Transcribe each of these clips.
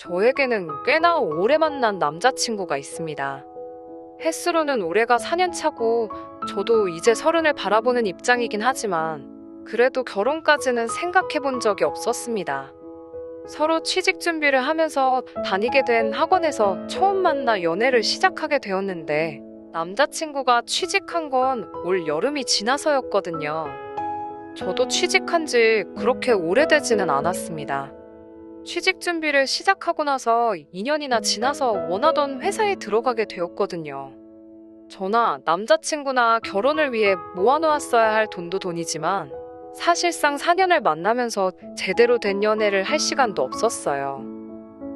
저에게는 꽤나 오래 만난 남자친구가 있습니다. 햇수로는 올해가 4년 차고 저도 이제 서른을 바라보는 입장이긴 하지만 그래도 결혼까지는 생각해 본 적이 없었습니다. 서로 취직 준비를 하면서 다니게 된 학원에서 처음 만나 연애를 시작하게 되었는데 남자친구가 취직한 건 올 여름이 지나서였거든요. 저도 취직한 지 그렇게 오래되지는 않았습니다. 취직 준비를 시작하고 나서 2년이나 지나서 원하던 회사에 들어가게 되었거든요. 저나 남자친구나 결혼을 위해 모아놓았어야 할 돈도 돈이지만 사실상 4년을 만나면서 제대로 된 연애를 할 시간도 없었어요.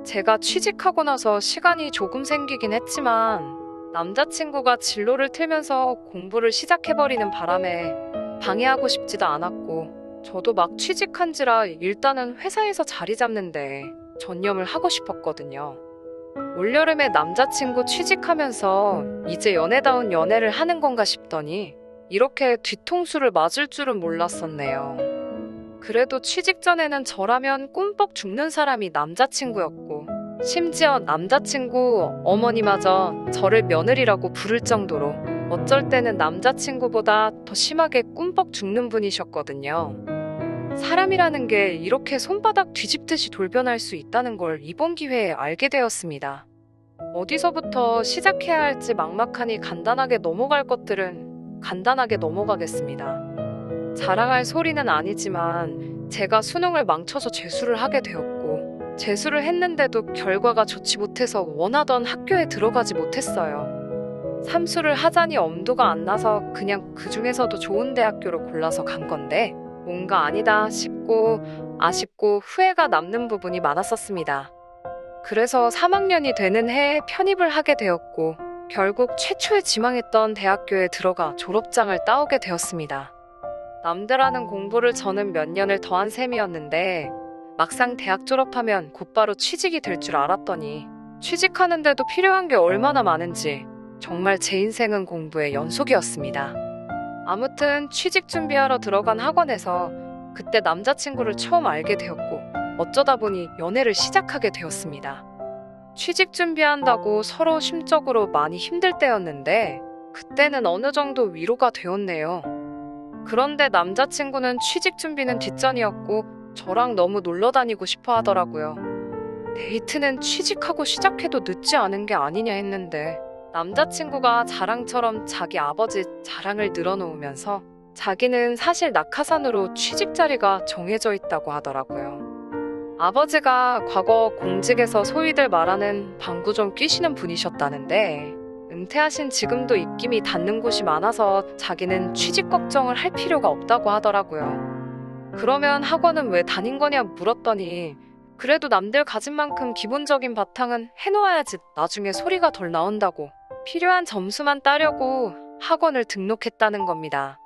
제가 취직하고 나서 시간이 조금 생기긴 했지만 남자친구가 진로를 틀면서 공부를 시작해버리는 바람에 방해하고 싶지도 않았고 저도 막 취직한지라 일단은 회사에서 자리 잡는데 전념을 하고 싶었거든요. 올여름에 남자친구 취직하면서 이제 연애다운 연애를 하는 건가 싶더니 이렇게 뒤통수를 맞을 줄은 몰랐었네요. 그래도 취직 전에는 저라면 꿈뻑 죽는 사람이 남자친구였고 심지어 남자친구 어머니마저 저를 며느리라고 부를 정도로 어쩔 때는 남자친구보다 더 심하게 꿈뻑 죽는 분이셨거든요. 사람이라는 게 이렇게 손바닥 뒤집듯이 돌변할 수 있다는 걸 이번 기회에 알게 되었습니다. 어디서부터 시작해야 할지 막막하니 간단하게 넘어갈 것들은 간단하게 넘어가겠습니다. 자랑할 소리는 아니지만 제가 수능을 망쳐서 재수를 하게 되었고 재수를 했는데도 결과가 좋지 못해서 원하던 학교에 들어가지 못했어요. 삼수를 하자니 엄두가 안 나서 그냥 그 중에서도 좋은 대학교로 골라서 간 건데 뭔가 아니다 싶고 아쉽고 후회가 남는 부분이 많았었습니다. 그래서 3학년이 되는 해에 편입을 하게 되었고 결국 최초에 지망했던 대학교에 들어가 졸업장을 따오게 되었습니다. 남들 하는 공부를 저는 몇 년을 더한 셈이었는데 막상 대학 졸업하면 곧바로 취직이 될 줄 알았더니 취직하는데도 필요한 게 얼마나 많은지 정말 제 인생은 공부의 연속이었습니다. 아무튼 취직 준비하러 들어간 학원에서 그때 남자친구를 처음 알게 되었고 어쩌다 보니 연애를 시작하게 되었습니다. 취직 준비한다고 서로 심적으로 많이 힘들 때였는데 그때는 어느 정도 위로가 되었네요. 그런데 남자친구는 취직 준비는 뒷전이었고 저랑 너무 놀러 다니고 싶어 하더라고요. 데이트는 취직하고 시작해도 늦지 않은 게 아니냐 했는데 남자친구가 자랑처럼 자기 아버지 자랑을 늘어놓으면서 자기는 사실 낙하산으로 취직 자리가 정해져 있다고 하더라고요. 아버지가 과거 공직에서 소위들 말하는 방구 좀 끼시는 분이셨다는데 은퇴하신 지금도 입김이 닿는 곳이 많아서 자기는 취직 걱정을 할 필요가 없다고 하더라고요. 그러면 학원은 왜 다닌 거냐 물었더니 그래도 남들 가진 만큼 기본적인 바탕은 해놓아야지 나중에 소리가 덜 나온다고 필요한 점수만 따려고 학원을 등록했다는 겁니다.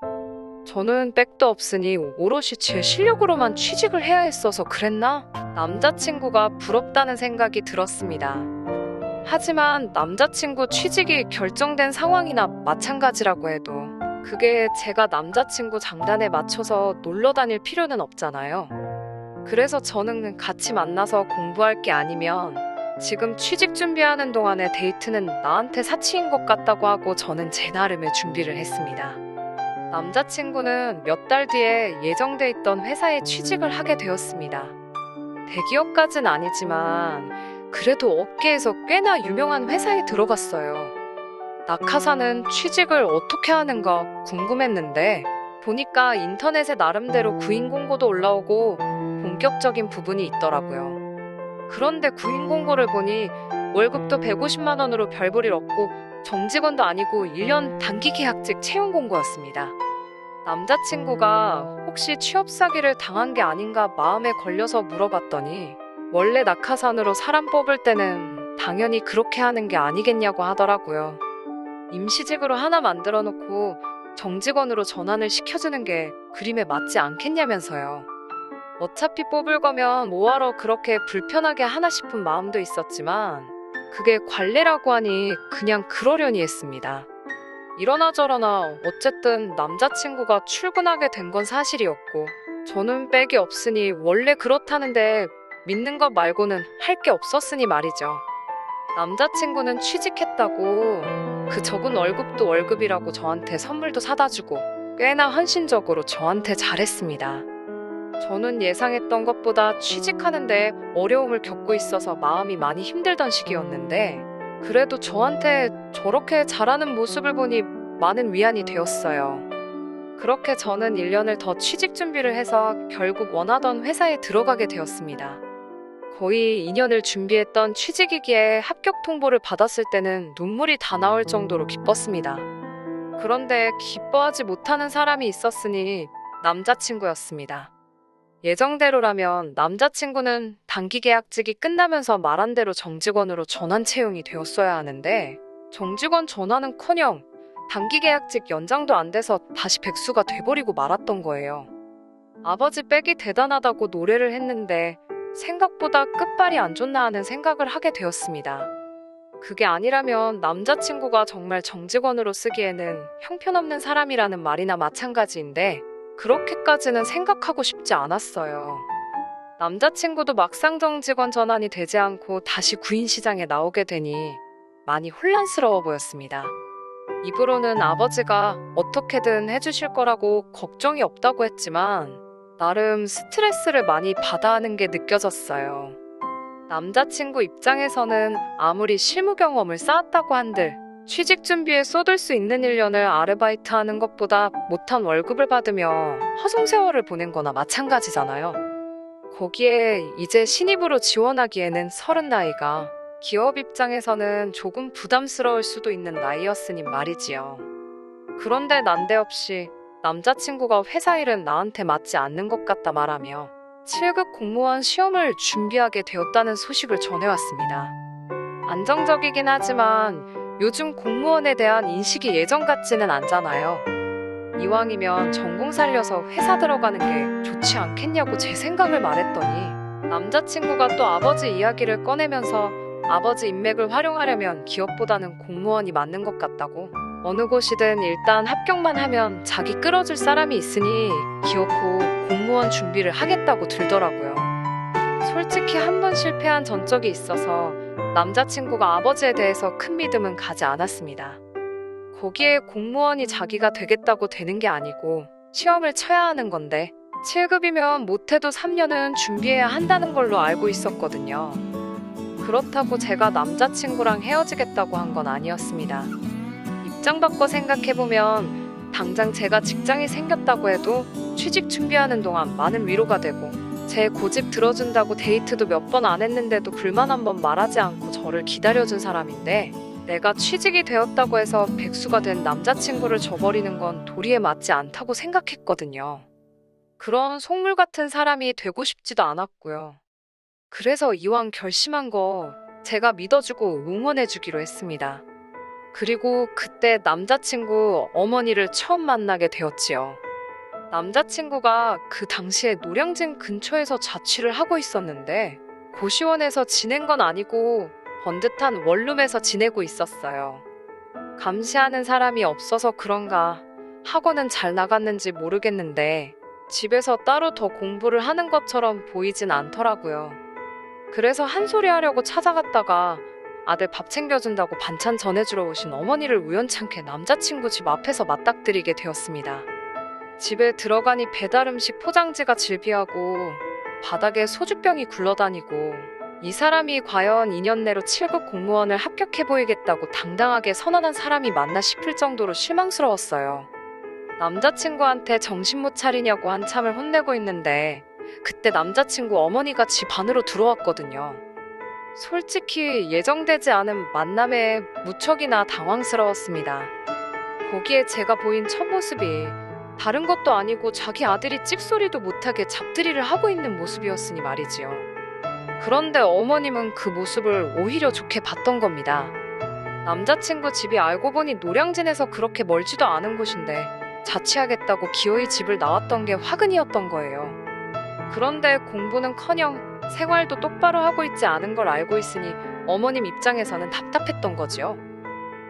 저는 백도 없으니 오롯이 제 실력으로만 취직을 해야 했어서 그랬나? 남자친구가 부럽다는 생각이 들었습니다. 하지만 남자친구 취직이 결정된 상황이나 마찬가지라고 해도 그게 제가 남자친구 장단에 맞춰서 놀러 다닐 필요는 없잖아요. 그래서 저는 같이 만나서 공부할 게 아니면 지금 취직 준비하는 동안에 데이트는 나한테 사치인 것 같다고 하고 저는 제 나름의 준비를 했습니다. 남자친구는 몇 달 뒤에 예정돼 있던 회사에 취직을 하게 되었습니다. 대기업까진 아니지만 그래도 업계에서 꽤나 유명한 회사에 들어갔어요. 낙하산은 취직을 어떻게 하는가 궁금했는데 보니까 인터넷에 나름대로 구인 공고도 올라오고 본격적인 부분이 있더라고요. 그런데 구인 공고를 보니 월급도 150만 원으로 별 볼 일 없고 정직원도 아니고 1년 단기 계약직 채용 공고였습니다. 남자친구가 혹시 취업 사기를 당한 게 아닌가 마음에 걸려서 물어봤더니 원래 낙하산으로 사람 뽑을 때는 당연히 그렇게 하는 게 아니겠냐고 하더라고요. 임시직으로 하나 만들어 놓고 정직원으로 전환을 시켜주는 게 그림에 맞지 않겠냐면서요. 어차피 뽑을 거면 뭐하러 그렇게 불편하게 하나 싶은 마음도 있었지만 그게 관례라고 하니 그냥 그러려니 했습니다. 이러나 저러나 어쨌든 남자친구가 출근하게 된 건 사실이었고 저는 백이 없으니 원래 그렇다는데 믿는 것 말고는 할 게 없었으니 말이죠. 남자친구는 취직했다고 그 적은 월급도 월급이라고 저한테 선물도 사다 주고 꽤나 헌신적으로 저한테 잘했습니다. 저는 예상했던 것보다 취직하는데 어려움을 겪고 있어서 마음이 많이 힘들던 시기였는데 그래도 저한테 저렇게 잘하는 모습을 보니 많은 위안이 되었어요. 그렇게 저는 1년을 더 취직 준비를 해서 결국 원하던 회사에 들어가게 되었습니다. 거의 2년을 준비했던 취직이기에 합격 통보를 받았을 때는 눈물이 다 나올 정도로 기뻤습니다. 그런데 기뻐하지 못하는 사람이 있었으니 남자친구였습니다. 예정대로라면 남자친구는 단기 계약직이 끝나면서 말한 대로 정직원으로 전환 채용이 되었어야 하는데 정직원 전환은커녕 단기 계약직 연장도 안 돼서 다시 백수가 돼버리고 말았던 거예요. 아버지 빽이 대단하다고 노래를 했는데 생각보다 끝발이 안 좋나 하는 생각을 하게 되었습니다. 그게 아니라면 남자친구가 정말 정직원으로 쓰기에는 형편없는 사람이라는 말이나 마찬가지인데 그렇게까지는 생각하고 싶지 않았어요. 남자친구도 막상 정직원 전환이 되지 않고 다시 구인시장에 나오게 되니 많이 혼란스러워 보였습니다. 입으로는 아버지가 어떻게든 해주실 거라고 걱정이 없다고 했지만 나름 스트레스를 많이 받아 하는 게 느껴졌어요. 남자친구 입장에서는 아무리 실무 경험을 쌓았다고 한들 취직 준비에 쏟을 수 있는 1년을 아르바이트 하는 것보다 못한 월급을 받으며 허송세월을 보낸 거나 마찬가지잖아요. 거기에 이제 신입으로 지원하기에는 30 나이가 기업 입장에서는 조금 부담스러울 수도 있는 나이였으니 말이지요. 그런데 난데없이 남자친구가 회사 일은 나한테 맞지 않는 것 같다 말하며 7급 공무원 시험을 준비하게 되었다는 소식을 전해왔습니다. 안정적이긴 하지만 요즘 공무원에 대한 인식이 예전 같지는 않잖아요. 이왕이면 전공 살려서 회사 들어가는 게 좋지 않겠냐고 제 생각을 말했더니 남자친구가 또 아버지 이야기를 꺼내면서 아버지 인맥을 활용하려면 기업보다는 공무원이 맞는 것 같다고 어느 곳이든 일단 합격만 하면 자기 끌어줄 사람이 있으니 기어코 공무원 준비를 하겠다고 들더라고요. 솔직히 한 번 실패한 전적이 있어서 남자친구가 아버지에 대해서 큰 믿음은 가지 않았습니다. 거기에 공무원이 자기가 되겠다고 되는 게 아니고 시험을 쳐야 하는 건데 7급이면 못해도 3년은 준비해야 한다는 걸로 알고 있었거든요. 그렇다고 제가 남자친구랑 헤어지겠다고 한 건 아니었습니다. 입장 바꿔 생각해보면 당장 제가 직장이 생겼다고 해도 취직 준비하는 동안 많은 위로가 되고 제 고집 들어준다고 데이트도 몇 번 안 했는데도 불만 한 번 말하지 않고 저를 기다려준 사람인데 내가 취직이 되었다고 해서 백수가 된 남자친구를 저버리는 건 도리에 맞지 않다고 생각했거든요. 그런 속물 같은 사람이 되고 싶지도 않았고요. 그래서 이왕 결심한 거 제가 믿어주고 응원해주기로 했습니다. 그리고 그때 남자친구 어머니를 처음 만나게 되었지요. 남자친구가 그 당시에 노량진 근처에서 자취를 하고 있었는데 고시원에서 지낸 건 아니고 번듯한 원룸에서 지내고 있었어요. 감시하는 사람이 없어서 그런가 학원은 잘 나갔는지 모르겠는데 집에서 따로 더 공부를 하는 것처럼 보이진 않더라고요. 그래서 한 소리 하려고 찾아갔다가 아들 밥 챙겨준다고 반찬 전해주러 오신 어머니를 우연찮게 남자친구 집 앞에서 맞닥뜨리게 되었습니다. 집에 들어가니 배달음식 포장지가 질비하고 바닥에 소주병이 굴러다니고 이 사람이 과연 2년 내로 7급 공무원을 합격해 보이겠다고 당당하게 선언한 사람이 맞나 싶을 정도로 실망스러웠어요. 남자친구한테 정신 못 차리냐고 한참을 혼내고 있는데 그때 남자친구 어머니가 집 안으로 들어왔거든요. 솔직히 예정되지 않은 만남에 무척이나 당황스러웠습니다. 거기에 제가 보인 첫 모습이 다른 것도 아니고 자기 아들이 찍소리도 못하게 잡들이를 하고 있는 모습이었으니 말이지요. 그런데 어머님은 그 모습을 오히려 좋게 봤던 겁니다. 남자친구 집이 알고 보니 노량진에서 그렇게 멀지도 않은 곳인데 자취하겠다고 기어이 집을 나왔던 게 화근이었던 거예요. 그런데 공부는커녕 생활도 똑바로 하고 있지 않은 걸 알고 있으니 어머님 입장에서는 답답했던 거지요.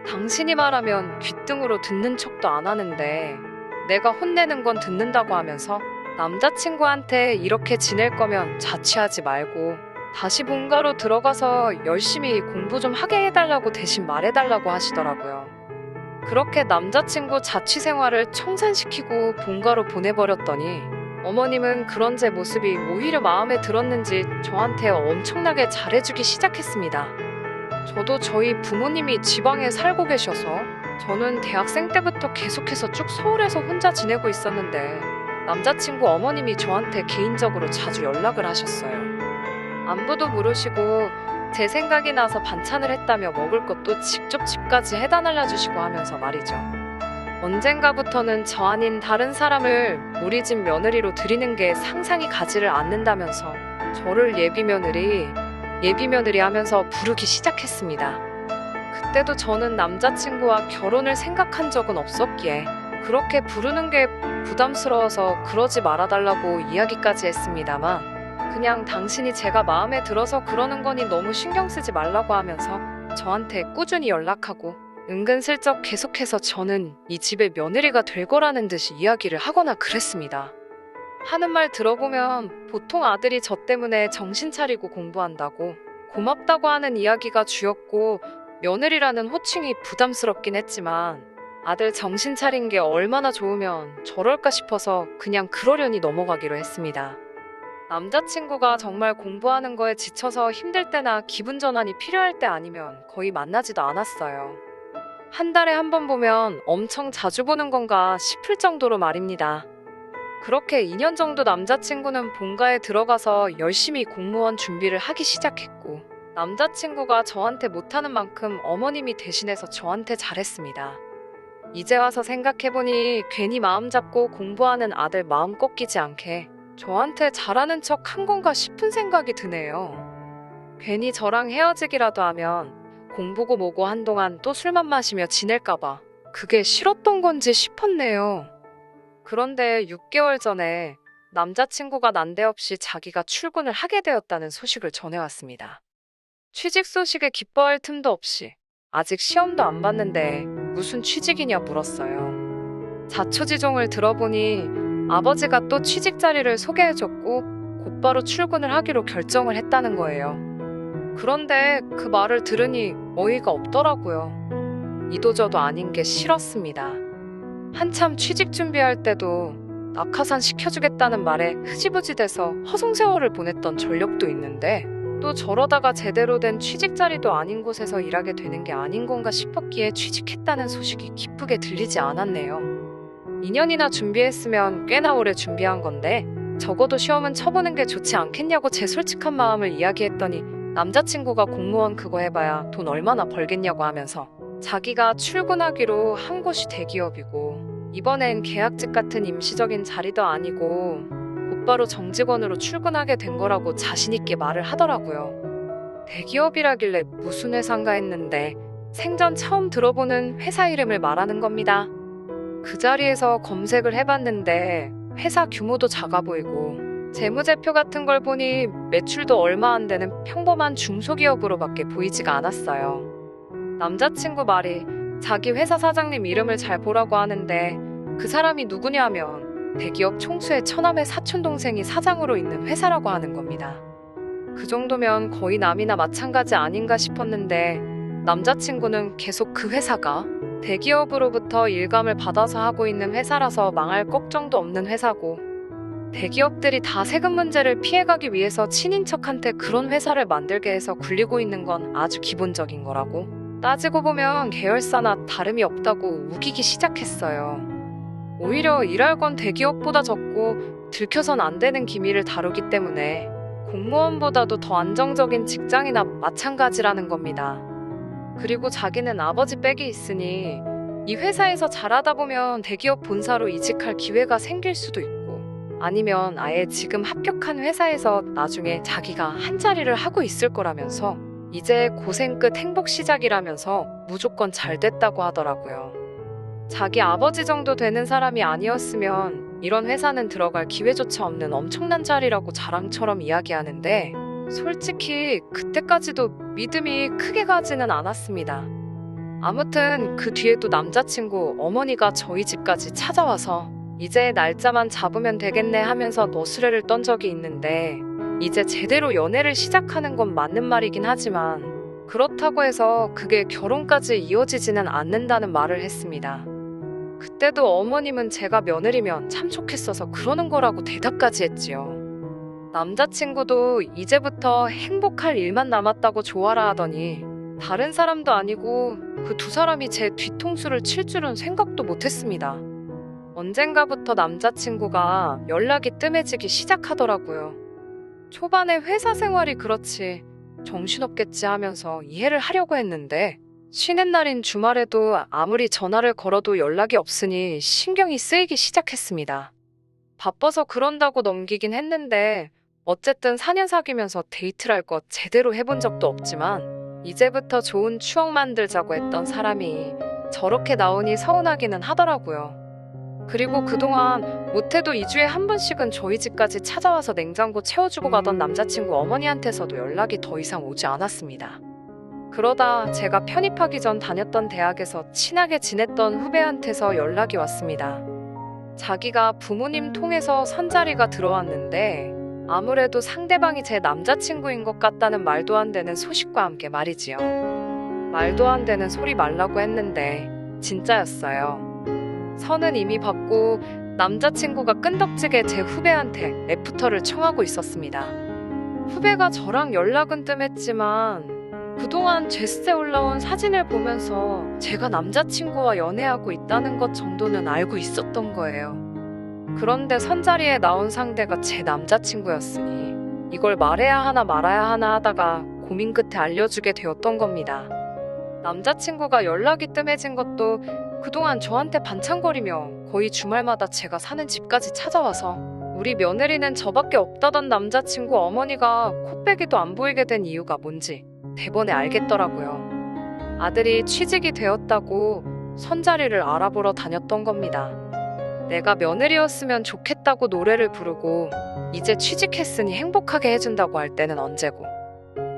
당신이 말하면 귓등으로 듣는 척도 안 하는데 내가 혼내는 건 듣는다고 하면서 남자친구한테 이렇게 지낼 거면 자취하지 말고 다시 본가로 들어가서 열심히 공부 좀 하게 해달라고 대신 말해달라고 하시더라고요. 그렇게 남자친구 자취 생활을 청산시키고 본가로 보내버렸더니 어머님은 그런 제 모습이 오히려 마음에 들었는지 저한테 엄청나게 잘해주기 시작했습니다. 저도 저희 부모님이 지방에 살고 계셔서 저는 대학생 때부터 계속해서 쭉 서울에서 혼자 지내고 있었는데 남자친구 어머님이 저한테 개인적으로 자주 연락을 하셨어요. 안부도 물으시고 제 생각이 나서 반찬을 했다며 먹을 것도 직접 집까지 해다 날라주시고 하면서 말이죠. 언젠가부터는 저 아닌 다른 사람을 우리 집 며느리로 들이는 게 상상이 가지를 않는다면서 저를 예비며느리 하면서 부르기 시작했습니다. 그때도 저는 남자친구와 결혼을 생각한 적은 없었기에 그렇게 부르는 게 부담스러워서 그러지 말아달라고 이야기까지 했습니다만 그냥 당신이 제가 마음에 들어서 그러는 거니 너무 신경 쓰지 말라고 하면서 저한테 꾸준히 연락하고 은근슬쩍 계속해서 저는 이 집의 며느리가 될 거라는 듯이 이야기를 하거나 그랬습니다. 하는 말 들어보면 보통 아들이 저 때문에 정신 차리고 공부한다고 고맙다고 하는 이야기가 주였고 며느리라는 호칭이 부담스럽긴 했지만 아들 정신 차린 게 얼마나 좋으면 저럴까 싶어서 그냥 그러려니 넘어가기로 했습니다. 남자친구가 정말 공부하는 거에 지쳐서 힘들 때나 기분 전환이 필요할 때 아니면 거의 만나지도 않았어요. 한 달에 한 번 보면 엄청 자주 보는 건가 싶을 정도로 말입니다. 그렇게 2년 정도 남자친구는 본가에 들어가서 열심히 공무원 준비를 하기 시작했고 남자친구가 저한테 못하는 만큼 어머님이 대신해서 저한테 잘했습니다. 이제 와서 생각해보니 괜히 마음 잡고 공부하는 아들 마음 꺾이지 않게 저한테 잘하는 척 한 건가 싶은 생각이 드네요. 괜히 저랑 헤어지기라도 하면 공부고 뭐고 한동안 또 술만 마시며 지낼까봐 그게 싫었던 건지 싶었네요. 그런데 6개월 전에 남자친구가 난데없이 자기가 출근을 하게 되었다는 소식을 전해왔습니다. 취직 소식에 기뻐할 틈도 없이 아직 시험도 안 봤는데 무슨 취직이냐 물었어요. 자초지종을 들어보니 아버지가 또 취직 자리를 소개해줬고 곧바로 출근을 하기로 결정을 했다는 거예요. 그런데 그 말을 들으니 어이가 없더라고요. 이도저도 아닌 게 싫었습니다. 한참 취직 준비할 때도 낙하산 시켜주겠다는 말에 흐지부지 돼서 허송세월을 보냈던 전력도 있는데 또 저러다가 제대로 된 취직 자리도 아닌 곳에서 일하게 되는 게 아닌 건가 싶었기에 취직했다는 소식이 기쁘게 들리지 않았네요. 2년이나 준비했으면 꽤나 오래 준비한 건데 적어도 시험은 쳐보는 게 좋지 않겠냐고 제 솔직한 마음을 이야기했더니 남자친구가 공무원 그거 해봐야 돈 얼마나 벌겠냐고 하면서 자기가 출근하기로 한 곳이 대기업이고 이번엔 계약직 같은 임시적인 자리도 아니고 곧바로 정직원으로 출근하게 된 거라고 자신있게 말을 하더라고요. 대기업이라길래 무슨 회사인가 했는데 생전 처음 들어보는 회사 이름을 말하는 겁니다. 그 자리에서 검색을 해봤는데 회사 규모도 작아 보이고 재무제표 같은 걸 보니 매출도 얼마 안 되는 평범한 중소기업으로밖에 보이지가 않았어요. 남자친구 말이 자기 회사 사장님 이름을 잘 보라고 하는데 그 사람이 누구냐면 대기업 총수의 처남의 사촌동생이 사장으로 있는 회사라고 하는 겁니다. 그 정도면 거의 남이나 마찬가지 아닌가 싶었는데 남자친구는 계속 그 회사가 대기업으로부터 일감을 받아서 하고 있는 회사라서 망할 걱정도 없는 회사고 대기업들이 다 세금 문제를 피해가기 위해서 친인척한테 그런 회사를 만들게 해서 굴리고 있는 건 아주 기본적인 거라고 따지고 보면 계열사나 다름이 없다고 우기기 시작했어요. 오히려 일할 건 대기업보다 적고 들켜선 안 되는 기밀을 다루기 때문에 공무원보다도 더 안정적인 직장이나 마찬가지라는 겁니다. 그리고 자기는 아버지 빽이 있으니 이 회사에서 잘하다 보면 대기업 본사로 이직할 기회가 생길 수도 있고 아니면 아예 지금 합격한 회사에서 나중에 자기가 한 자리를 하고 있을 거라면서 이제 고생 끝 행복 시작이라면서 무조건 잘 됐다고 하더라고요. 자기 아버지 정도 되는 사람이 아니었으면 이런 회사는 들어갈 기회조차 없는 엄청난 자리라고 자랑처럼 이야기하는데 솔직히 그때까지도 믿음이 크게 가지는 않았습니다. 아무튼 그 뒤에도 남자친구 어머니가 저희 집까지 찾아와서 이제 날짜만 잡으면 되겠네 하면서 너스레를 떤 적이 있는데 이제 제대로 연애를 시작하는 건 맞는 말이긴 하지만 그렇다고 해서 그게 결혼까지 이어지지는 않는다는 말을 했습니다. 그때도 어머님은 제가 며느리면 참 좋겠어서 그러는 거라고 대답까지 했지요. 남자친구도 이제부터 행복할 일만 남았다고 좋아라 하더니 다른 사람도 아니고 그 두 사람이 제 뒤통수를 칠 줄은 생각도 못했습니다. 언젠가부터 남자친구가 연락이 뜸해지기 시작하더라고요. 초반에 회사 생활이 그렇지 정신없겠지 하면서 이해를 하려고 했는데 쉬는 날인 주말에도 아무리 전화를 걸어도 연락이 없으니 신경이 쓰이기 시작했습니다. 바빠서 그런다고 넘기긴 했는데 어쨌든 4년 사귀면서 데이트를 할 것 제대로 해본 적도 없지만 이제부터 좋은 추억 만들자고 했던 사람이 저렇게 나오니 서운하기는 하더라고요. 그리고 그동안 못해도 2주에 한 번씩은 저희 집까지 찾아와서 냉장고 채워주고 가던 남자친구 어머니한테서도 연락이 더 이상 오지 않았습니다. 그러다 제가 편입하기 전 다녔던 대학에서 친하게 지냈던 후배한테서 연락이 왔습니다. 자기가 부모님 통해서 선자리가 들어왔는데 아무래도 상대방이 제 남자친구인 것 같다는 말도 안 되는 소식과 함께 말이지요. 말도 안 되는 소리 말라고 했는데 진짜였어요. 선은 이미 받고 남자친구가 끈덕지게 제 후배한테 애프터를 청하고 있었습니다. 후배가 저랑 연락은 뜸했지만 그동안 제스에 올라온 사진을 보면서 제가 남자친구와 연애하고 있다는 것 정도는 알고 있었던 거예요. 그런데 선자리에 나온 상대가 제 남자친구였으니 이걸 말해야 하나 말아야 하나 하다가 고민 끝에 알려주게 되었던 겁니다. 남자친구가 연락이 뜸해진 것도 그동안 저한테 반창거리며 거의 주말마다 제가 사는 집까지 찾아와서 우리 며느리는 저밖에 없다던 남자친구 어머니가 코빼기도 안 보이게 된 이유가 뭔지 대번에 알겠더라고요. 아들이 취직이 되었다고 선자리를 알아보러 다녔던 겁니다. 내가 며느리였으면 좋겠다고 노래를 부르고 이제 취직했으니 행복하게 해준다고 할 때는 언제고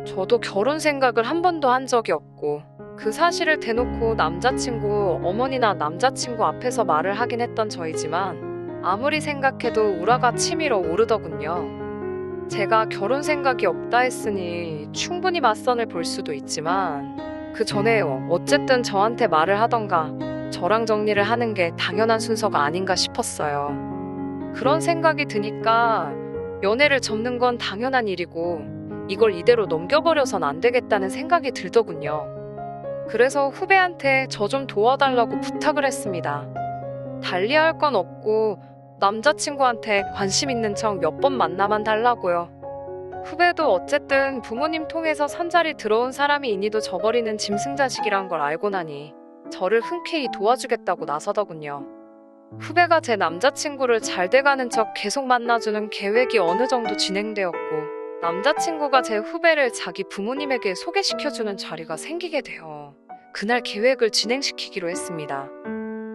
저도 결혼 생각을 한 번도 한 적이 없고 그 사실을 대놓고 남자친구 어머니나 남자친구 앞에서 말을 하긴 했던 저이지만 아무리 생각해도 우라가 치밀어 오르더군요. 제가 결혼 생각이 없다 했으니 충분히 맞선을 볼 수도 있지만 그 전에 어쨌든 저한테 말을 하던가 저랑 정리를 하는 게 당연한 순서가 아닌가 싶었어요. 그런 생각이 드니까 연애를 접는 건 당연한 일이고 이걸 이대로 넘겨버려선 안 되겠다는 생각이 들더군요. 그래서 후배한테 저 좀 도와달라고 부탁을 했습니다. 달리할 건 없고 남자친구한테 관심 있는 척 몇 번 만나만 달라고요. 후배도 어쨌든 부모님 통해서 선자리 들어온 사람이 이니도 저버리는 짐승자식이란 걸 알고 나니 저를 흔쾌히 도와주겠다고 나서더군요. 후배가 제 남자친구를 잘 돼가는 척 계속 만나주는 계획이 어느 정도 진행되었고 남자친구가 제 후배를 자기 부모님에게 소개시켜주는 자리가 생기게 되어 그날 계획을 진행시키기로 했습니다.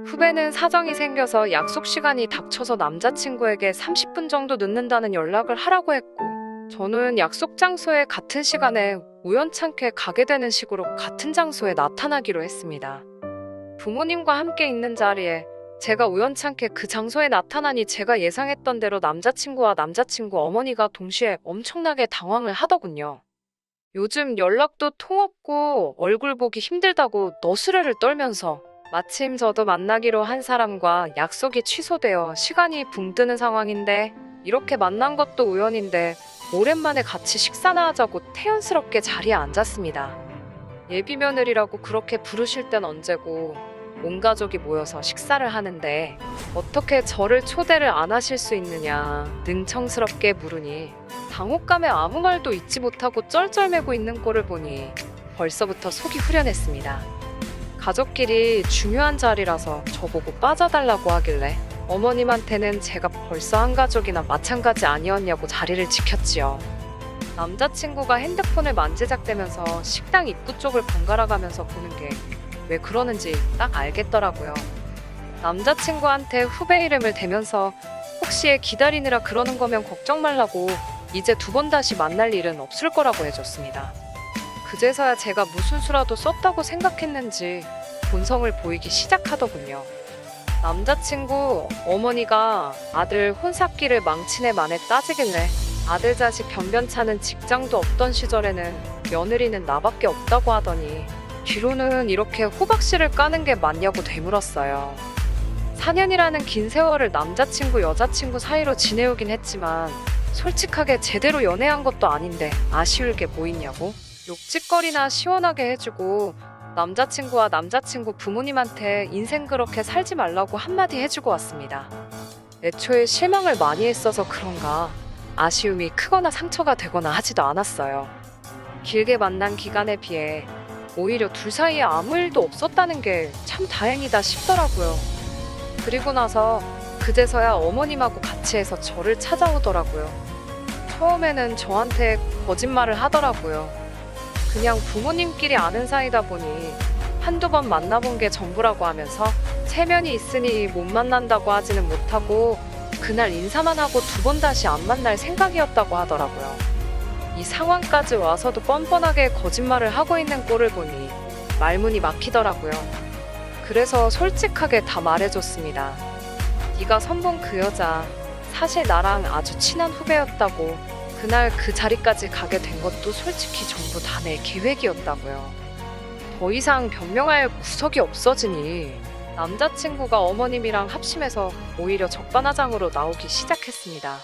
후배는 사정이 생겨서 약속 시간이 닥쳐서 남자친구에게 30분 정도 늦는다는 연락을 하라고 했고 저는 약속 장소에 같은 시간에 우연찮게 가게 되는 식으로 같은 장소에 나타나기로 했습니다. 부모님과 함께 있는 자리에 제가 우연찮게 그 장소에 나타나니 제가 예상했던 대로 남자친구와 남자친구 어머니가 동시에 엄청나게 당황을 하더군요. 요즘 연락도 통 없고 얼굴 보기 힘들다고 너스레를 떨면서 마침 저도 만나기로 한 사람과 약속이 취소되어 시간이 붕 뜨는 상황인데 이렇게 만난 것도 우연인데 오랜만에 같이 식사나 하자고 태연스럽게 자리에 앉았습니다. 예비 며느리라고 그렇게 부르실 땐 언제고 온 가족이 모여서 식사를 하는데 어떻게 저를 초대를 안 하실 수 있느냐 능청스럽게 물으니 당혹감에 아무 말도 잊지 못하고 쩔쩔매고 있는 꼴을 보니 벌써부터 속이 후련했습니다. 가족끼리 중요한 자리라서 저보고 빠져달라고 하길래 어머님한테는 제가 벌써 한 가족이나 마찬가지 아니었냐고 자리를 지켰지요. 남자친구가 핸드폰을 만지작대면서 식당 입구 쪽을 번갈아 가면서 보는 게 왜 그러는지 딱 알겠더라고요. 남자친구한테 후배 이름을 대면서 혹시 기다리느라 그러는 거면 걱정 말라고 이제 두 번 다시 만날 일은 없을 거라고 해줬습니다. 그제서야 제가 무슨 수라도 썼다고 생각했는지 본성을 보이기 시작하더군요. 남자친구 어머니가 아들 혼사기를 망치네 만에 따지길래 아들 자식 변변찮은 직장도 없던 시절에는 며느리는 나밖에 없다고 하더니 뒤로는 이렇게 호박씨를 까는 게 맞냐고 되물었어요. 4년이라는 긴 세월을 남자친구 여자친구 사이로 지내오긴 했지만 솔직하게 제대로 연애한 것도 아닌데 아쉬울 게 뭐 있냐고. 욕짓거리나 시원하게 해주고 남자친구와 남자친구 부모님한테 인생 그렇게 살지 말라고 한마디 해주고 왔습니다. 애초에 실망을 많이 했어서 그런가 아쉬움이 크거나 상처가 되거나 하지도 않았어요. 길게 만난 기간에 비해 오히려 둘 사이에 아무 일도 없었다는 게 참 다행이다 싶더라고요. 그리고 나서 그제서야 어머님하고 같이 해서 저를 찾아오더라고요. 처음에는 저한테 거짓말을 하더라고요. 그냥 부모님끼리 아는 사이다 보니 한두 번 만나본 게 전부라고 하면서 체면이 있으니 못 만난다고 하지는 못하고 그날 인사만 하고 두 번 다시 안 만날 생각이었다고 하더라고요. 이 상황까지 와서도 뻔뻔하게 거짓말을 하고 있는 꼴을 보니 말문이 막히더라고요. 그래서 솔직하게 다 말해줬습니다. 네가 선본 그 여자 사실 나랑 아주 친한 후배였다고. 그날 그 자리까지 가게 된 것도 솔직히 전부 다 내 계획이었다고요. 더 이상 변명할 구석이 없어지니 남자친구가 어머님이랑 합심해서 오히려 적반하장으로 나오기 시작했습니다.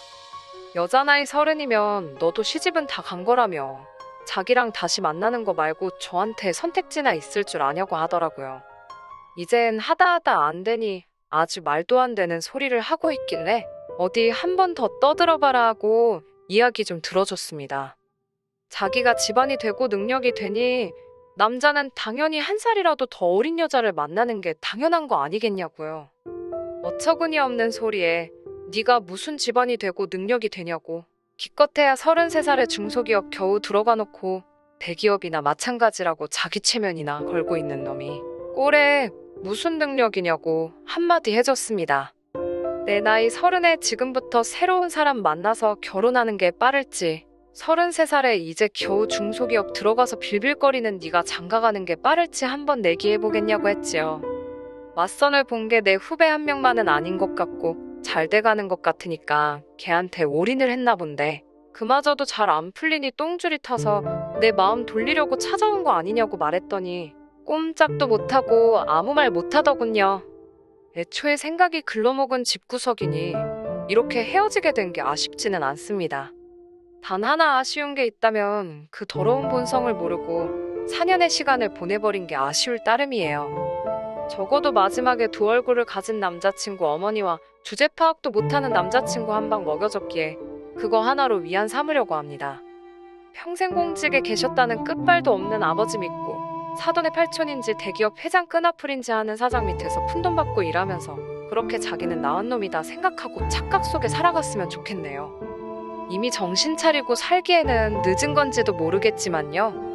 여자 나이 30이면 너도 시집은 다 간 거라며 자기랑 다시 만나는 거 말고 저한테 선택지나 있을 줄 아냐고 하더라고요. 이젠 하다 안 되니 아주 말도 안 되는 소리를 하고 있길래 어디 한 번 더 떠들어봐라 하고 이야기 좀 들어줬습니다. 자기가 집안이 되고 능력이 되니 남자는 당연히 한 살이라도 더 어린 여자를 만나는 게 당연한 거 아니겠냐고요. 어처구니 없는 소리에 네가 무슨 집안이 되고 능력이 되냐고. 기껏해야 33살의 중소기업 겨우 들어가 놓고 대기업이나 마찬가지라고 자기 체면이나 걸고 있는 놈이 꼴에 무슨 능력이냐고 한마디 해줬습니다. 내 나이 30에 지금부터 새로운 사람 만나서 결혼하는 게 빠를지 33살에 이제 겨우 중소기업 들어가서 빌빌거리는 네가 장가가는 게 빠를지 한번 내기해보겠냐고 했지요. 맞선을 본 게 내 후배 한 명만은 아닌 것 같고 잘 돼가는 것 같으니까 걔한테 올인을 했나 본데 그마저도 잘 안 풀리니 똥줄이 타서 내 마음 돌리려고 찾아온 거 아니냐고 말했더니 꼼짝도 못하고 아무 말 못하더군요. 애초에 생각이 글러먹은 집구석이니 이렇게 헤어지게 된 게 아쉽지는 않습니다. 단 하나 아쉬운 게 있다면 그 더러운 본성을 모르고 4년의 시간을 보내버린 게 아쉬울 따름이에요. 적어도 마지막에 두 얼굴을 가진 남자친구 어머니와 주제 파악도 못하는 남자친구 한 방 먹여줬기에 그거 하나로 위안 삼으려고 합니다. 평생 공직에 계셨다는 끝발도 없는 아버지 믿고 사돈의 팔촌인지 대기업 회장 끈앞풀인지 하는 사장 밑에서 푼돈 받고 일하면서 그렇게 자기는 나은 놈이다 생각하고 착각 속에 살아갔으면 좋겠네요. 이미 정신 차리고 살기에는 늦은 건지도 모르겠지만요.